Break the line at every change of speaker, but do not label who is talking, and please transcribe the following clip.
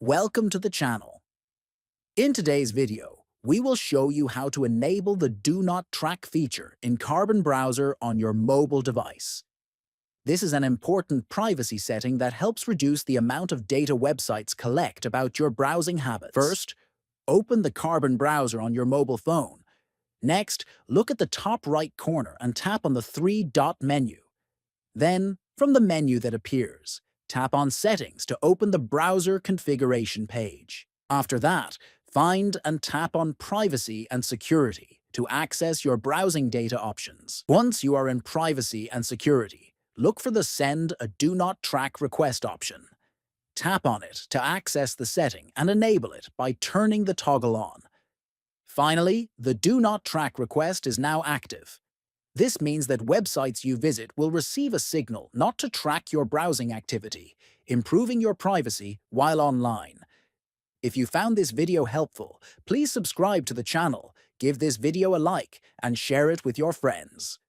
Welcome to the channel. In today's video, we will show you how to enable the Do Not Track feature in Carbon Browser on your mobile device. This is an important privacy setting that helps reduce the amount of data websites collect about your browsing habits. First, open the Carbon Browser on your mobile phone. Next, look at the top right corner and tap on the three-dot menu. Then, from the menu that appears, tap on Settings to open the browser configuration page. After that, find and tap on Privacy and Security to access your browsing data options. Once you are in Privacy and Security, look for the Send a Do Not Track request option. Tap on it to access the setting and enable it by turning the toggle on. Finally, the Do Not Track request is now active. This means that websites you visit will receive a signal not to track your browsing activity, improving your privacy while online. If you found this video helpful, please subscribe to the channel, give this video a like, and share it with your friends.